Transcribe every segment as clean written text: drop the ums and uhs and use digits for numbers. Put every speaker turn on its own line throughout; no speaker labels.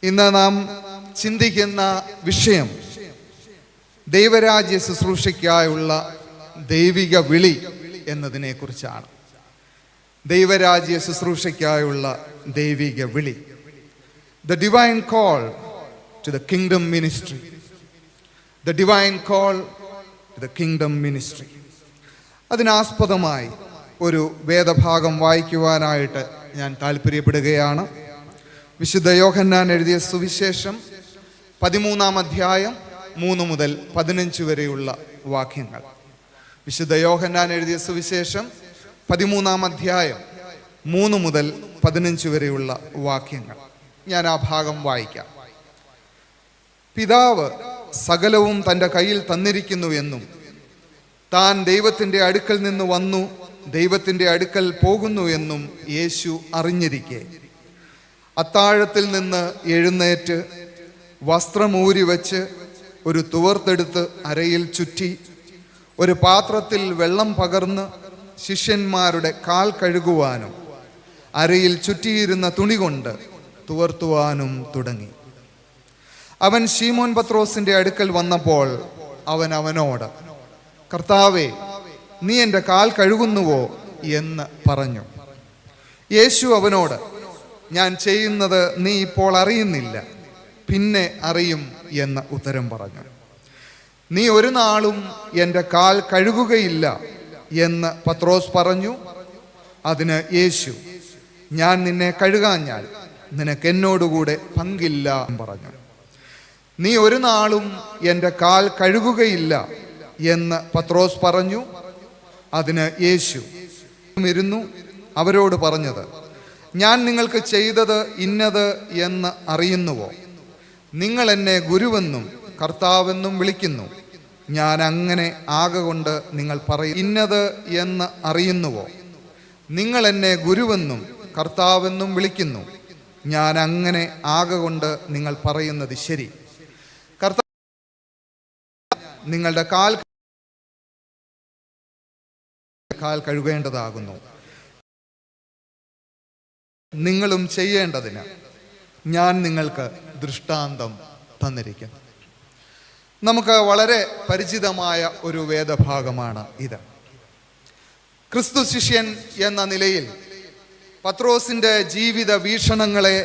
ഇന്ന് നാം ചിന്തിക്കുന്ന വിഷയം ദൈവരാജ്യ ശുശ്രൂഷയ്ക്കായുള്ള ദൈവിക വിളി എന്നതിനെ കുറിച്ചാണ്. ദൈവരാജ്യ ശുശ്രൂഷയ്ക്കായുള്ള ദൈവിക വിളി, the divine call to the kingdom ministry. The divine call to the kingdom ministry. അതിനാസ്പദമായി ഒരു വേദഭാഗം വായിക്കുവാനായിട്ട് ഞാൻ താല്പര്യപ്പെടുകയാണ്. വിശുദ്ധ യോഹന്നാൻ എഴുതിയ സുവിശേഷം 13-ാം അധ്യായം 3 മുതൽ 15 വരെയുള്ള വാക്യങ്ങൾ. വിശുദ്ധ യോഹന്നാൻ എഴുതിയ സുവിശേഷം 13-ാം അധ്യായം 3 മുതൽ 15 വരെയുള്ള വാക്യങ്ങൾ. ഞാൻ ആ ഭാഗം വായിക്കാം. പിതാവ് സകലവും തൻ്റെ കയ്യിൽ തന്നിരിക്കുന്നു എന്നും താൻ ദൈവത്തിൻ്റെ അടുക്കൽ നിന്ന് വന്നു ദൈവത്തിൻ്റെ അടുക്കൽ പോകുന്നു എന്നും യേശു അറിഞ്ഞിരിക്കെ അത്താഴത്തിൽ നിന്ന് എഴുന്നേറ്റ് വസ്ത്രമൂരി വച്ച് ഒരു തുവർത്തെടുത്ത് അരയിൽ ചുറ്റി ഒരു പാത്രത്തിൽ വെള്ളം പകർന്ന് ശിഷ്യന്മാരുടെ കാൽ കഴുകുവാനും അരയിൽ ചുറ്റിയിരുന്ന തുണി കൊണ്ട് തുവർത്തുവാനും തുടങ്ങി. അവൻ ശീമോൻ പത്രോസിൻ്റെ അടുക്കൽ വന്നപ്പോൾ അവൻ അവനോട്, കർത്താവേ, നീ എൻ്റെ കാൽ കഴുകുന്നുവോ എന്ന് പറഞ്ഞു. യേശു അവനോട്, ഞാൻ ചെയ്യുന്നത് നീ ഇപ്പോൾ അറിയുന്നില്ല, പിന്നെ അറിയും എന്ന് ഉത്തരം പറഞ്ഞു. നീ ഒരു നാളും എൻ്റെ കാൽ കഴുകുകയില്ല എന്ന് പത്രോസ് പറഞ്ഞു. അതിന് യേശു, ഞാൻ നിന്നെ കഴുകാഞ്ഞാൽ നിനക്ക് എന്നോടുകൂടെ പങ്കില്ല എന്ന് പറഞ്ഞു. നീ ഒരു നാളും എൻ്റെ കാൽ കഴുകുകയില്ല എന്ന് പത്രോസ് പറഞ്ഞു. അതിന് യേശു ഇരുന്നു അവരോട് പറഞ്ഞത്, ഞാൻ നിങ്ങൾക്ക് ചെയ്തത് ഇന്നത് എന്ന് അറിയുന്നുവോ? നിങ്ങൾ എന്നെ ഗുരുവെന്നും കർത്താവെന്നും വിളിക്കുന്നു. ഞാൻ അങ്ങനെ ആകൊണ്ട് നിങ്ങൾ പറയും, ഇന്നത് എന്ന് അറിയുന്നുവോ? നിങ്ങൾ എന്നെ ഗുരുവെന്നും കർത്താവെന്നും വിളിക്കുന്നു. ഞാൻ അങ്ങനെ കൊണ്ട് നിങ്ങൾ പറയുന്നത് ശരി. കർത്താവ് നിങ്ങളുടെ കാൽ കഴുകേണ്ടതാകുന്നു. നിങ്ങളും ചെയ്യേണ്ടതിന് ഞാൻ നിങ്ങൾക്ക് ദൃഷ്ടാന്തം തന്നിരിക്കുന്നു. നമുക്ക് വളരെ പരിചിതമായ ഒരു വേദഭാഗമാണ് ഇത്. ക്രിസ്തു ശിഷ്യൻ എന്ന നിലയിൽ പത്രോസിൻ്റെ ജീവിത വീക്ഷണങ്ങളെ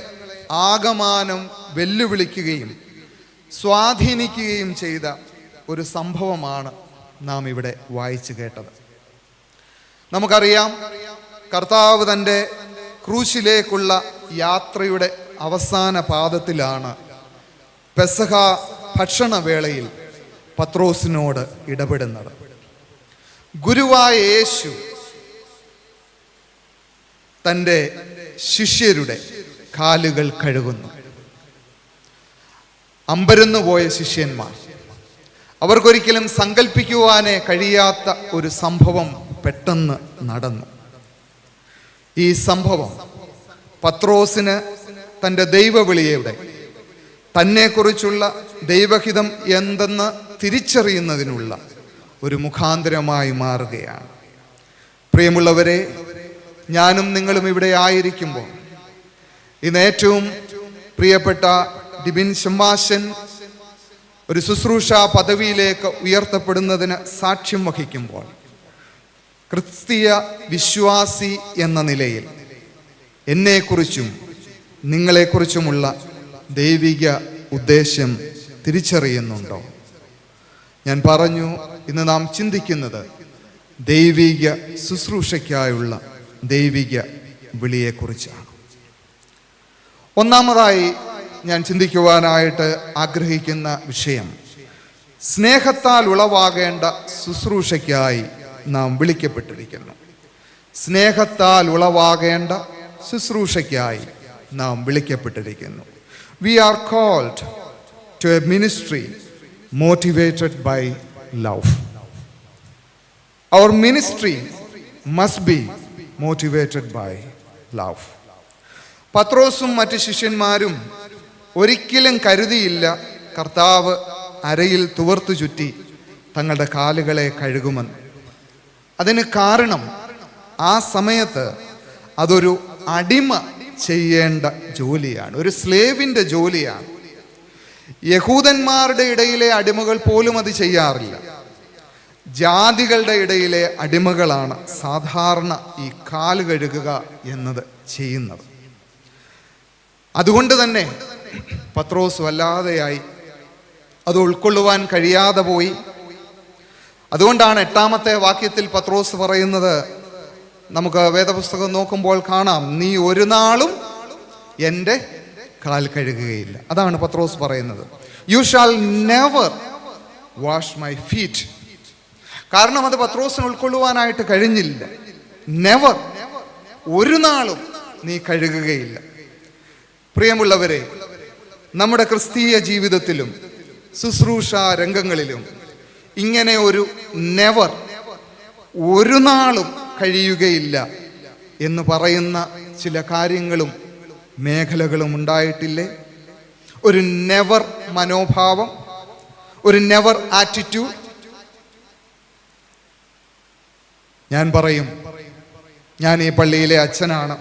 ആകമാനം വെല്ലുവിളിക്കുകയും സ്വാധീനിക്കുകയും ചെയ്ത ഒരു സംഭവമാണ് നാം ഇവിടെ വായിച്ചു കേട്ടത്. നമുക്കറിയാം, കർത്താവ് തൻ്റെ ക്രൂശിലേക്കുള്ള യാത്രയുടെ അവസാന പാദത്തിലാണ് പെസഹ ഭക്ഷണവേളയിൽ പത്രോസിനോട് ഇടപെടുന്നത്. ഗുരുവായ യേശു തൻ്റെ ശിഷ്യരുടെ കാലുകൾ കഴുകുന്നു. അമ്പരന്നു പോയ ശിഷ്യന്മാർ, അവർക്കൊരിക്കലും സങ്കല്പിക്കുവാനേ കഴിയാത്ത ഒരു സംഭവം പെട്ടെന്ന് നടന്നു. ഈ സംഭവം പത്രോസിന് തൻ്റെ ദൈവവിളിയുടെ, തന്നെക്കുറിച്ചുള്ള ദൈവഹിതം എന്തെന്ന് തിരിച്ചറിയുന്നതിനുള്ള ഒരു മുഖാന്തരമായി മാറുകയാണ്. പ്രിയമുള്ളവരെ, ഞാനും നിങ്ങളും ഇവിടെ ആയിരിക്കുമ്പോൾ ഇന്ന് ഏറ്റവും പ്രിയപ്പെട്ട ഡിബിൻ ശമ്മാശൻ ഒരു ശുശ്രൂഷ പദവിയിലേക്ക് ഉയർത്തപ്പെടുന്നതിന് സാക്ഷ്യം വഹിക്കുമ്പോൾ, ക്രിസ്തീയ വിശ്വാസി എന്ന നിലയിൽ എന്നെക്കുറിച്ചും നിങ്ങളെക്കുറിച്ചുമുള്ള ദൈവിക ഉദ്ദേശം തിരിച്ചറിയുന്നുണ്ടോ? ഞാൻ പറഞ്ഞു, ഇന്ന് നാം ചിന്തിക്കുന്നത് ദൈവിക ശുശ്രൂഷയ്ക്കായുള്ള ദൈവിക വിളിയെക്കുറിച്ചാണ്. ഒന്നാമതായി ഞാൻ ചിന്തിക്കുവാനായിട്ട് ആഗ്രഹിക്കുന്ന വിഷയം, സ്നേഹത്താൽ ഉളവാകേണ്ട ശുശ്രൂഷയ്ക്കായി നാം വിളിക്കപ്പെട്ടിരിക്കുന്നു. സ്നേഹത്താൽ ഉളവാകേണ്ട ശുശ്രൂഷയ്ക്കായി നാം വിളിക്കപ്പെട്ടിരിക്കുന്നു. We are called to a ministry motivated by love. Our ministry must be motivated by love. പത്രോസും മറ്റ് ശിഷ്യന്മാരും ഒരിക്കലും കരുതിയില്ല കർത്താവ് അരയിൽ തുവർത്തു ചുറ്റി തങ്ങളുടെ കാലുകളെ കഴുകുമെന്ന്. അതിന് കാരണം, ആ സമയത്ത് അതൊരു അടിമ ചെയ്യേണ്ട ജോലിയാണ്, ഒരു സ്ലേവിൻ്റെ ജോലിയാണ്. യഹൂദന്മാരുടെ ഇടയിലെ അടിമകൾ പോലും അത് ചെയ്യാറില്ല. ജാതികളുടെ ഇടയിലെ അടിമകളാണ് സാധാരണ ഈ കാല് കഴുകുക എന്നത് ചെയ്യുന്നത്. അതുകൊണ്ട് തന്നെ പത്രോസ് വല്ലാതെയായി, അത് ഉൾക്കൊള്ളുവാൻ കഴിയാതെ പോയി. അതുകൊണ്ടാണ് 8-ാമത്തെ വാക്യത്തിൽ പത്രോസ് പറയുന്നത്, നമുക്ക് വേദപുസ്തകം നോക്കുമ്പോൾ കാണാം, നീ ഒരു നാളും എൻ്റെ കാൽ കഴുകുകയില്ല. അതാണ് പത്രോസ് പറയുന്നത്. You shall never wash my feet. കാരണം അത് പത്രോസിന് ഉൾക്കൊള്ളുവാനായിട്ട് കഴിഞ്ഞില്ല. നെവർ, ഒരു നാളും നീ കഴുകുകയില്ല. പ്രിയമുള്ളവരെ, നമ്മുടെ ക്രിസ്തീയ ജീവിതത്തിലും ശുശ്രൂഷ രംഗങ്ങളിലും ഇങ്ങനെ ഒരു നെവർ, ഒരു നാളും കഴിയുകയില്ല എന്ന് പറയുന്ന ചില കാര്യങ്ങളും മേഖലകളും ഉണ്ടായിട്ടില്ലേ? ഒരു നെവർ മനോഭാവം, ഒരു നെവർ ആറ്റിറ്റ്യൂഡ്. ഞാൻ പറയും, ഞാൻ ഈ പള്ളിയിലെ അച്ഛനാണ്,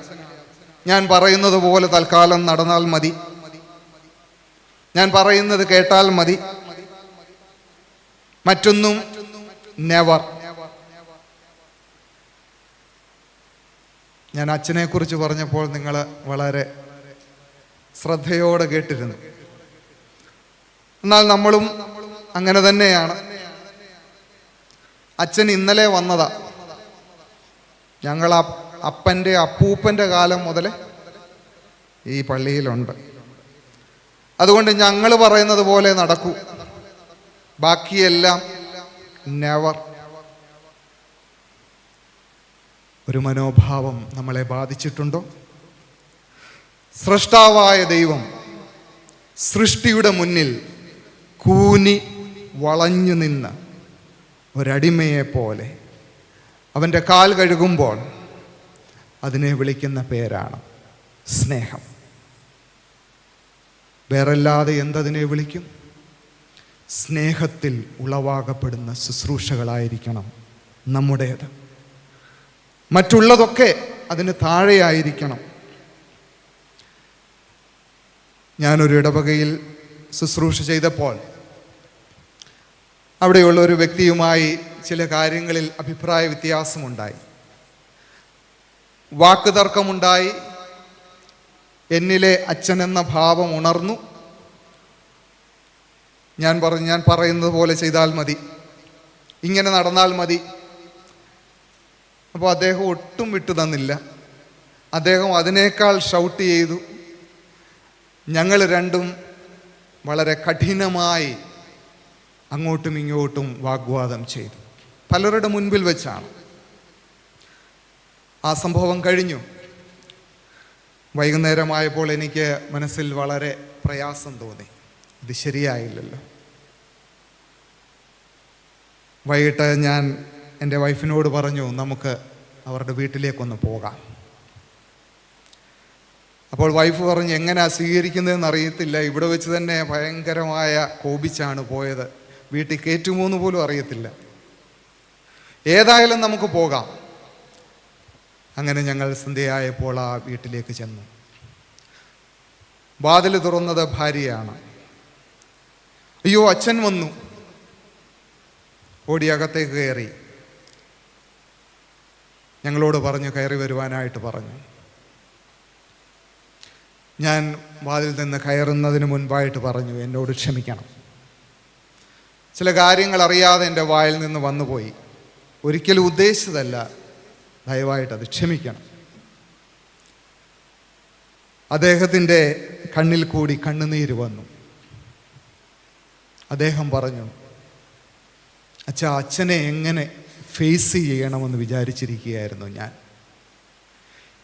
ഞാൻ പറയുന്നത് പോലെ തൽക്കാലം നടന്നാൽ മതി, ഞാൻ പറയുന്നത് കേട്ടാൽ മതി, മറ്റൊന്നും നെവർ. ഞാൻ അച്ഛനെ കുറിച്ച് പറഞ്ഞപ്പോൾ നിങ്ങൾ വളരെ ശ്രദ്ധയോടെ കേട്ടിരുന്നു. എന്നാൽ നമ്മളും അങ്ങനെ തന്നെയാണ്. അച്ഛൻ ഇന്നലെ വന്നതാ. ഞങ്ങൾ അപ്പൻ്റെ അപ്പൂപ്പൻ്റെ കാലം മുതൽ ഈ പള്ളിയിലുണ്ട്. അതുകൊണ്ട് ഞങ്ങൾ പറയുന്നത് പോലെ നടക്കൂ, ബാക്കിയെല്ലാം നെവർ. ഒരു മനോഭാവം നമ്മളെ ബാധിച്ചിട്ടുണ്ടോ? സ്രഷ്ടാവായ ദൈവം സൃഷ്ടിയുടെ മുന്നിൽ കൂനി വളഞ്ഞു നിന്ന് ഒരടിമയെ പോലെ അവൻ്റെ കാൽ കഴുകുമ്പോൾ അതിനെ വിളിക്കുന്ന പേരാണ് സ്നേഹം. വേറല്ലാതെ എന്തതിനെ വിളിക്കും? സ്നേഹത്തിൽ ഉളവാകപ്പെടുന്ന ശുശ്രൂഷകളായിരിക്കണം നമ്മുടേത്. മറ്റുള്ളതൊക്കെ അതിന് താഴെയായിരിക്കണം. ഞാനൊരു ഇടവകയിൽ ശുശ്രൂഷ ചെയ്തപ്പോൾ അവിടെയുള്ള ഒരു വ്യക്തിയുമായി ചില കാര്യങ്ങളിൽ അഭിപ്രായ വ്യത്യാസമുണ്ടായി, വാക്കുതർക്കമുണ്ടായി. എന്നിലെ അച്ഛനെന്ന ഭാവം ഉണർന്നു. ഞാൻ പറയുന്നത് പോലെ ചെയ്താൽ മതി, ഇങ്ങനെ നടന്നാൽ മതി. അപ്പോൾ അദ്ദേഹം ഒട്ടും വിട്ടു തന്നില്ല. അദ്ദേഹം അതിനേക്കാൾ ഷൗട്ട് ചെയ്തു. ഞങ്ങൾ രണ്ടും വളരെ കഠിനമായി അങ്ങോട്ടും ഇങ്ങോട്ടും വാഗ്വാദം ചെയ്തു, പലരുടെ മുൻപിൽ വെച്ചാണ്. ആ സംഭവം കഴിഞ്ഞു. വൈകുന്നേരമായപ്പോൾ എനിക്ക് മനസ്സിൽ വളരെ പ്രയാസം തോന്നി. ഇത് ശരിയായില്ലല്ലോ. വൈകിട്ട് ഞാൻ എൻ്റെ വൈഫിനോട് പറഞ്ഞു, നമുക്ക് അവരുടെ വീട്ടിലേക്കൊന്ന് പോകാം. അപ്പോൾ വൈഫ് പറഞ്ഞു, എങ്ങനെയാ സ്വീകരിക്കുന്നതെന്ന് അറിയത്തില്ല, ഇവിടെ വെച്ച് തന്നെ ഭയങ്കരമായ കോപിച്ചാണ് പോയത്, വീട്ടിൽ കയറ്റുമോന്ന് പോലും അറിയത്തില്ല, ഏതായാലും നമുക്ക് പോകാം. അങ്ങനെ ഞങ്ങൾ സന്ധ്യയായപ്പോൾ ആ വീട്ടിലേക്ക് ചെന്നു. വാതിൽ തുറന്നത് ഭാര്യയാണ്. അയ്യോ, അച്ഛൻ വന്നു. ഓടി അകത്തേക്ക് കയറി. ഞങ്ങളോട് പറഞ്ഞു കയറി വരുവാനായിട്ട് പറഞ്ഞു. ഞാൻ വാതിൽ നിന്ന് കയറുന്നതിന് മുൻപായിട്ട് പറഞ്ഞു, എന്നോട് ക്ഷമിക്കണം, ചില കാര്യങ്ങൾ അറിയാതെ എൻ്റെ വായിൽ നിന്ന് വന്നുപോയി, ഒരിക്കലും ഉദ്ദേശിച്ചതല്ല, ദയവായിട്ടത് ക്ഷമിക്കണം. അദ്ദേഹത്തിൻ്റെ കണ്ണിൽ കൂടി കണ്ണുനീര് വന്നു. അദ്ദേഹം പറഞ്ഞു, അച്ഛനെ എങ്ങനെ ഫേസ് ചെയ്യണമെന്ന് വിചാരിച്ചിരിക്കുകയായിരുന്നു ഞാൻ.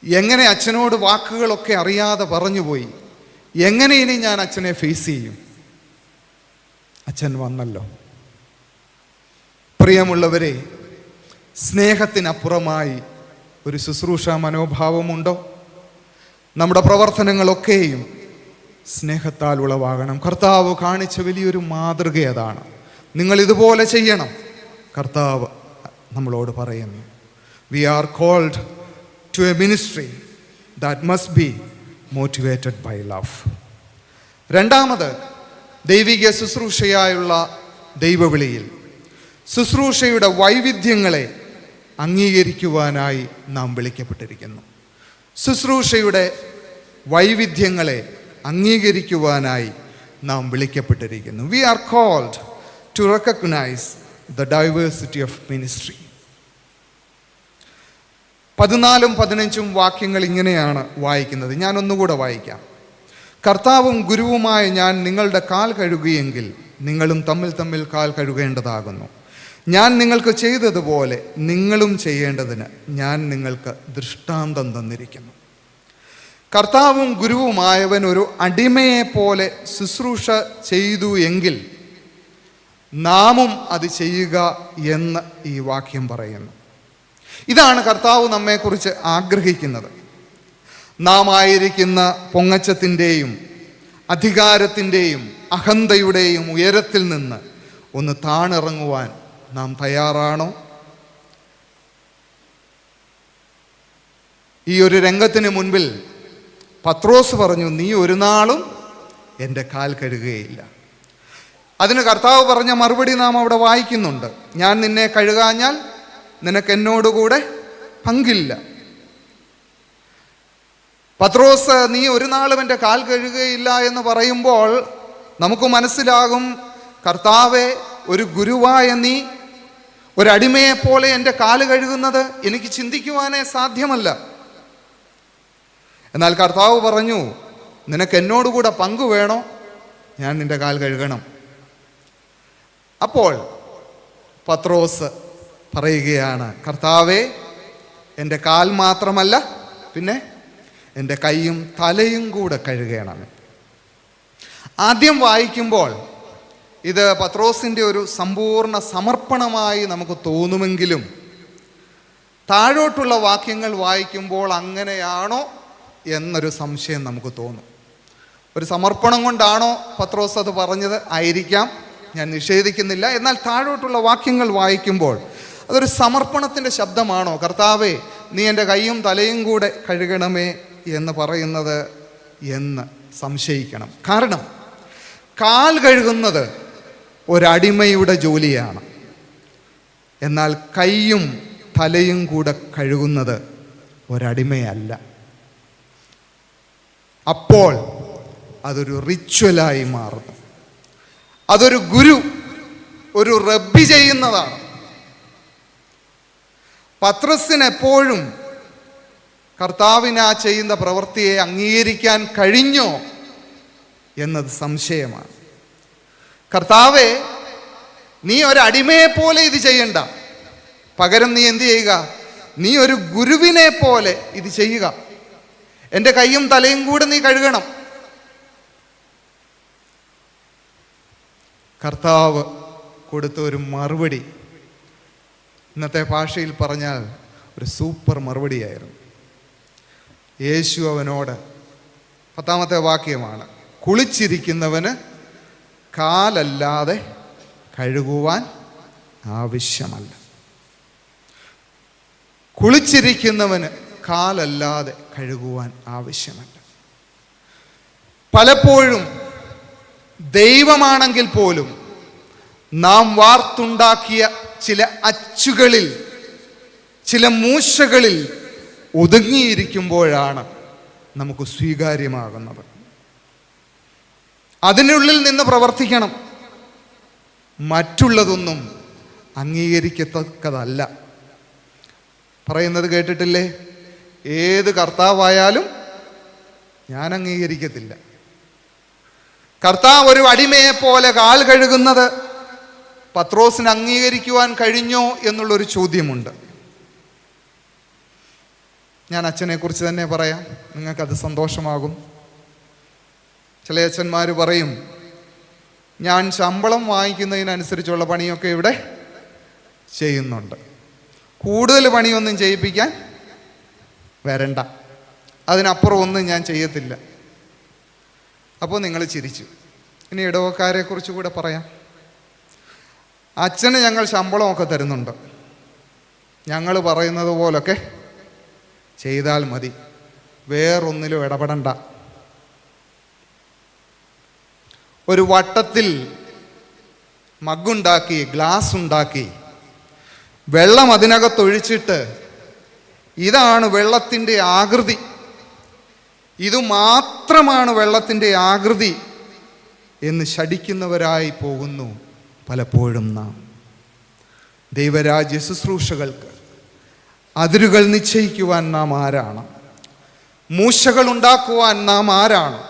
എങ്ങനെ അച്ഛനോട് വാക്കുകളൊക്കെ അറിയാതെ പറഞ്ഞുപോയി, എങ്ങനെ ഇനി ഞാൻ അച്ഛനെ ഫേസ് ചെയ്യും? അച്ഛൻ വന്നല്ലോ. പ്രിയമുള്ളവരെ, സ്നേഹത്തിനപ്പുറമായി ഒരു ശുശ്രൂഷ മനോഭാവമുണ്ടോ? നമ്മുടെ പ്രവർത്തനങ്ങളൊക്കെയും സ്നേഹത്താൽ ഉളവാകണം. കർത്താവ് കാണിച്ച വലിയൊരു മാതൃക അതാണ്. നിങ്ങൾ ഇതുപോലെ ചെയ്യണം. കർത്താവ് നമ്മളോട് പറയുന്നു, we are called to a ministry that must be motivated by love. രണ്ടാമത്, ദൈവിക ശുശ്രൂഷയായുള്ള ദൈവവിളിയിൽ ശുശ്രൂഷയുടെ വൈവിധ്യങ്ങളെ അംഗീകരിക്കുവാനായി നാം വിളിക്കപ്പെട്ടിരിക്കുന്നു. ശുശ്രൂഷയുടെ വൈവിധ്യങ്ങളെ അംഗീകരിക്കുവാനായി നാം വിളിക്കപ്പെട്ടിരിക്കുന്നു. We are called to recognise the diversity of ministry. 14 15 വാക്യങ്ങൾ ഇങ്ങനെയാണ് വായിക്കുന്നത്. ഞാൻ ഒന്നുകൂടെ വായിക്കാം. കർത്താവും ഗുരുവുമായ ഞാൻ നിങ്ങളുടെ കാൽ കഴുകിയെങ്കിൽ നിങ്ങളും തമ്മിൽ തമ്മിൽ കാൽ കഴുകേണ്ടതാകുന്നു. ഞാൻ നിങ്ങൾക്ക് ചെയ്തതുപോലെ നിങ്ങളും ചെയ്യേണ്ടതിന് ഞാൻ നിങ്ങൾക്ക് ദൃഷ്ടാന്തം തന്നിരിക്കുന്നു. കർത്താവും ഗുരുവുമായവൻ ഒരു അടിമയെപ്പോലെ ശുശ്രൂഷ ചെയ്തു എങ്കിൽ നാമും അത് ചെയ്യുക എന്ന് ഈ വാക്യം പറയുന്നു. ഇതാണ് കർത്താവ് നമ്മെക്കുറിച്ച് ആഗ്രഹിക്കുന്നത്. നാം ആയിരിക്കുന്ന പൊങ്ങച്ചത്തിൻ്റെയും അധികാരത്തിൻ്റെയും അഹന്തയുടെയും ഉയരത്തിൽ നിന്ന് ഒന്ന് താണിറങ്ങുവാൻ നാം തയ്യാറാണോ? ഈ ഒരു രംഗത്തിന് മുൻപിൽ പത്രോസ് പറഞ്ഞു, നീ ഒരു നാളും എൻ്റെ കാൽ കഴുകുകയില്ല. അതിന് കർത്താവ് പറഞ്ഞ മറുപടി നാം അവിടെ വായിക്കുന്നുണ്ട്. ഞാൻ നിന്നെ കഴുകാഞ്ഞാൽ നിനക്ക് എന്നോടുകൂടെ പങ്കില്ല. പത്രോസ് നീ ഒരു നാളും എൻ്റെ കാൽ കഴുകുകയില്ല എന്ന് പറയുമ്പോൾ നമുക്ക് മനസ്സിലാകും, കർത്താവെ, ഒരു ഗുരുവായ നീ ഒരടിമയെപ്പോലെ എൻ്റെ കാല് കഴുകുന്നത് എനിക്ക് ചിന്തിക്കുവാനേ സാധ്യമല്ല. എന്നാൽ കർത്താവ് പറഞ്ഞു, നിനക്ക് എന്നോടുകൂടെ പങ്കു വേണോ? ഞാൻ നിൻ്റെ കാൽ കഴുകണം. അപ്പോൾ പത്രോസ് പറയുകയാണ്, കർത്താവേ, എൻ്റെ കാൽ മാത്രമല്ല, പിന്നെ എൻ്റെ കൈയും തലയും കൂടെ കഴുകണമേ. ആദ്യം വായിക്കുമ്പോൾ ഇത് പത്രോസിൻ്റെ ഒരു സമ്പൂർണ്ണ സമർപ്പണമായി നമുക്ക് തോന്നുമെങ്കിലും താഴോട്ടുള്ള വാക്യങ്ങൾ വായിക്കുമ്പോൾ അങ്ങനെയാണോ എന്നൊരു സംശയം നമുക്ക് തോന്നും. ഒരു സമർപ്പണം കൊണ്ടാണോ പത്രോസ് അത് പറഞ്ഞത്? ആയിരിക്കാം, ഞാൻ നിഷേധിക്കുന്നില്ല. എന്നാൽ താഴോട്ടുള്ള വാക്യങ്ങൾ വായിക്കുമ്പോൾ അതൊരു സമർപ്പണത്തിൻ്റെ ശബ്ദമാണോ? കർത്താവേ, നീ എൻ്റെ കൈയും തലയും കൂടെ കഴുകണമേ എന്ന് പറയുന്നത് എന്ന് സംശയിക്കണം. കാരണം കാൽ കഴുകുന്നത് ഒരടിമയുടെ ജോലിയാണ്. എന്നാൽ കൈയും തലയും കൂടെ കഴുകുന്നത് ഒരടിമയല്ല. അപ്പോൾ അതൊരു റിച്വലായി മാറുന്നു. അതൊരു ഗുരു, ഒരു റബ്ബി ചെയ്യുന്നതാണ്. പത്രോസിന് എപ്പോഴും കർത്താവിന് ആ ചെയ്യുന്ന പ്രവൃത്തിയെ അംഗീകരിക്കാൻ കഴിഞ്ഞോ എന്നത് സംശയമാണ്. കർത്താവേ, നീ ഒരടിമയെപ്പോലെ ഇത് ചെയ്യണ്ട, പകരം നീ എന്ത് ചെയ്യുക? നീ ഒരു ഗുരുവിനെ പോലെ ഇത് ചെയ്യുക. എൻ്റെ കൈയും തലയും കൂടെ നീ കഴുകണം. കർത്താവ് കൊടുത്ത ഒരു മറുപടി, ഇന്നത്തെ ഭാഷയിൽ പറഞ്ഞാൽ ഒരു സൂപ്പർ മറുപടിയായിരുന്നു. യേശു അവനോട്, 10ാമത്തെ വാക്യമാണ്, കുളിച്ചിരിക്കുന്നവന് കാലല്ലാതെ കഴുകുവാൻ ആവശ്യമല്ല. കുളിച്ചിരിക്കുന്നവന് കാലല്ലാതെ കഴുകുവാൻ ആവശ്യമല്ല. പലപ്പോഴും ദൈവമാണെങ്കിൽ പോലും നാം വാർത്തുണ്ടാക്കിയ ചില അച്ചുകളിൽ, ചില മൂശകളിൽ ഒതുങ്ങിയിരിക്കുമ്പോഴാണ് നമുക്ക് സ്വീകാര്യമാകുന്നത്. അതിനുള്ളിൽ നിന്ന് പ്രവർത്തിക്കണം. മറ്റുള്ളതൊന്നും അംഗീകരിക്കത്തക്കതല്ല. പറയുന്നത് കേട്ടിട്ടില്ലേ? ഏത് കർത്താവായാലും ഞാൻ അംഗീകരിക്കത്തില്ല. കർത്താവ് ഒരു അടിമയെ പോലെ കാൽ കഴുകുന്നത് പത്രോസിന് അംഗീകരിക്കുവാൻ കഴിഞ്ഞോ എന്നുള്ളൊരു ചോദ്യമുണ്ട്. ഞാൻ അച്ഛനെക്കുറിച്ച് തന്നെ പറയാം, നിങ്ങൾക്കത് സന്തോഷമാകും. ചില അച്ഛന്മാർ പറയും, ഞാൻ ശമ്പളം വാങ്ങിക്കുന്നതിനനുസരിച്ചുള്ള പണിയൊക്കെ ഇവിടെ ചെയ്യുന്നുണ്ട്, കൂടുതൽ പണിയൊന്നും ചെയ്യിപ്പിക്കാൻ വരണ്ട, അതിനപ്പുറം ഒന്നും ഞാൻ ചെയ്യത്തില്ല. അപ്പോൾ നിങ്ങൾ ചിരിച്ചു. ഇനി ഇടവക്കാരെ കുറിച്ച് കൂടെ പറയാം. അച്ഛന് ഞങ്ങൾ ശമ്പളമൊക്കെ തരുന്നുണ്ട്, ഞങ്ങൾ പറയുന്നത് പോലൊക്കെ ചെയ്താൽ മതി, വേറൊന്നിലും ഇടപെടണ്ട ഒരു വട്ടത്തിൽ മഗ്ഗുണ്ടാക്കി, ഗ്ലാസ് ഉണ്ടാക്കി, വെള്ളം അതിനകത്തൊഴിച്ചിട്ട് ഇതാണ് വെള്ളത്തിൻ്റെ ആകൃതി, ഇത് മാത്രമാണ് വെള്ളത്തിൻ്റെ ആകൃതി എന്ന് ശഠിക്കുന്നവരായി പോകുന്നു പലപ്പോഴും നാം. ദൈവരാജ്യ ശുശ്രൂഷകൾക്ക് അതിരുകൾ നിശ്ചയിക്കുവാൻ നാം ആരാണ്? മൂശകൾ ഉണ്ടാക്കുവാൻ നാം ആരാണ്?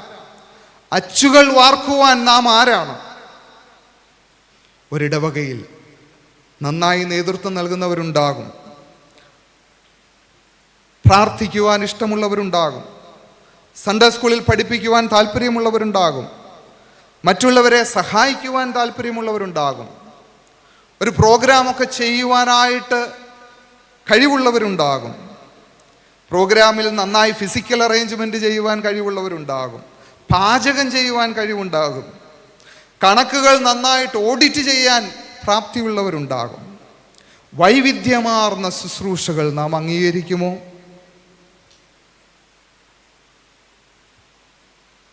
അച്ചുകൾ വാർക്കുവാൻ നാം ആരാണ്? ഒരിടവകയിൽ നന്നായി നേതൃത്വം നൽകുന്നവരുണ്ടാകും, പ്രാർത്ഥിക്കുവാൻ ഇഷ്ടമുള്ളവരുണ്ടാകും, സൺഡേ സ്കൂളിൽ പഠിപ്പിക്കുവാൻ താല്പര്യമുള്ളവരുണ്ടാകും, മറ്റുള്ളവരെ സഹായിക്കുവാൻ താല്പര്യമുള്ളവരുണ്ടാകും, ഒരു പ്രോഗ്രാമൊക്കെ ചെയ്യുവാനായിട്ട് കഴിവുള്ളവരുണ്ടാകും, പ്രോഗ്രാമിൽ നന്നായി ഫിസിക്കൽ അറേഞ്ച്മെൻറ്റ് ചെയ്യുവാൻ കഴിവുള്ളവരുണ്ടാകും, പാചകം ചെയ്യുവാൻ കഴിവുണ്ടാകും, കണക്കുകൾ നന്നായിട്ട് ഓഡിറ്റ് ചെയ്യാൻ പ്രാപ്തിയുള്ളവരുണ്ടാകും. വൈവിധ്യമാർന്ന ശുശ്രൂഷകൾ നാം അംഗീകരിക്കുമോ?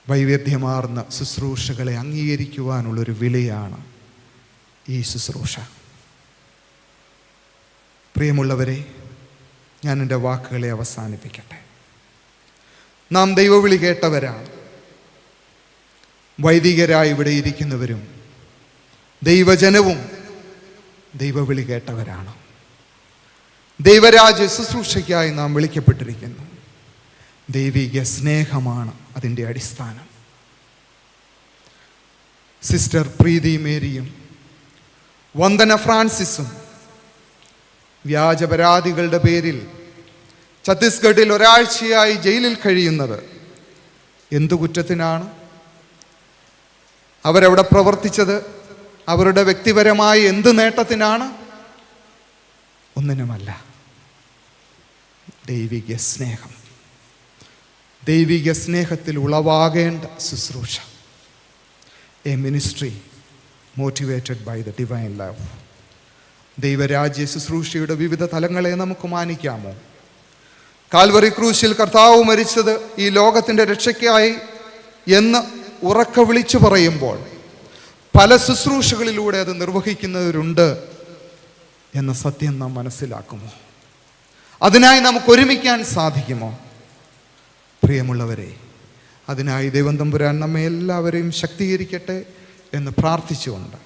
വൈവിധ്യമാർന്ന ശുശ്രൂഷകളെ അംഗീകരിക്കുവാനുള്ളൊരു വിലയാണ് ഈ ശുശ്രൂഷ. പ്രിയമുള്ളവരെ, ഞാൻ എൻ്റെ വാക്കുകളെ അവസാനിപ്പിക്കട്ടെ. നാം ദൈവവിളി കേട്ടവരാണ്. വൈദികരായി ഇവിടെ ഇരിക്കുന്നവരും ദൈവജനവും ദൈവവിളി കേട്ടവരാണ്. ദൈവരാജ്യ ശുശ്രൂഷയ്ക്കായി നാം വിളിക്കപ്പെട്ടിരിക്കുന്നു. ദൈവിക സ്നേഹമാണ് അതിൻ്റെ അടിസ്ഥാനം. സിസ്റ്റർ പ്രീതി മേരിയും വന്ദന ഫ്രാൻസിസും വ്യാജ പരാതികളുടെ പേരിൽ ഛത്തീസ്ഗഡിൽ ഒരാഴ്ചയായി ജയിലിൽ കഴിയുന്നത് എന്തു കുറ്റത്തിനാണ്? അവരവിടെ പ്രവർത്തിച്ചത് അവരുടെ വ്യക്തിപരമായ എന്ത് നേട്ടത്തിനാണ്? ഒന്നിനുമല്ല. ദൈവിക സ്നേഹം, ദൈവിക സ്നേഹത്തിൽ ഉളവാകേണ്ട ശുശ്രൂഷ. A ministry motivated by the divine love. ദൈവരാജ്യ ശുശ്രൂഷയുടെ വിവിധ തലങ്ങളെ നമുക്ക് മാനിക്കാമോ? കാൽവറി ക്രൂശിൽ കർത്താവ് മരിച്ചത് ഈ ലോകത്തിൻ്റെ രക്ഷയ്ക്കായി എന്ന് ഉറക്കെ വിളിച്ചു പറയുമ്പോൾ പല ശുശ്രൂഷകളിലൂടെ അത് നിർവഹിക്കുന്നവരുണ്ട് എന്ന സത്യം നാം മനസ്സിലാക്കുമോ? അതിനായി നമുക്ക് ഒരുമിക്കാൻ സാധിക്കുമോ? പ്രിയമുള്ളവരെ, അതിനായി ദൈവം തമ്പുരാൻ നമ്മെ എല്ലാവരെയും ശക്തീകരിക്കട്ടെ എന്ന് പ്രാർത്ഥിച്ചുകൊണ്ട്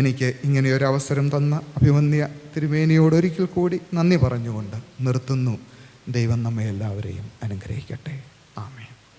എനിക്ക് ഇങ്ങനെയൊരവസരം തന്ന അഭിമന്യ തിരുമേനിയോട് ഒരിക്കൽ കൂടി നന്ദി പറഞ്ഞുകൊണ്ട് നിർത്തുന്നു. ദൈവം നമ്മെ എല്ലാവരെയും അനുഗ്രഹിക്കട്ടെ.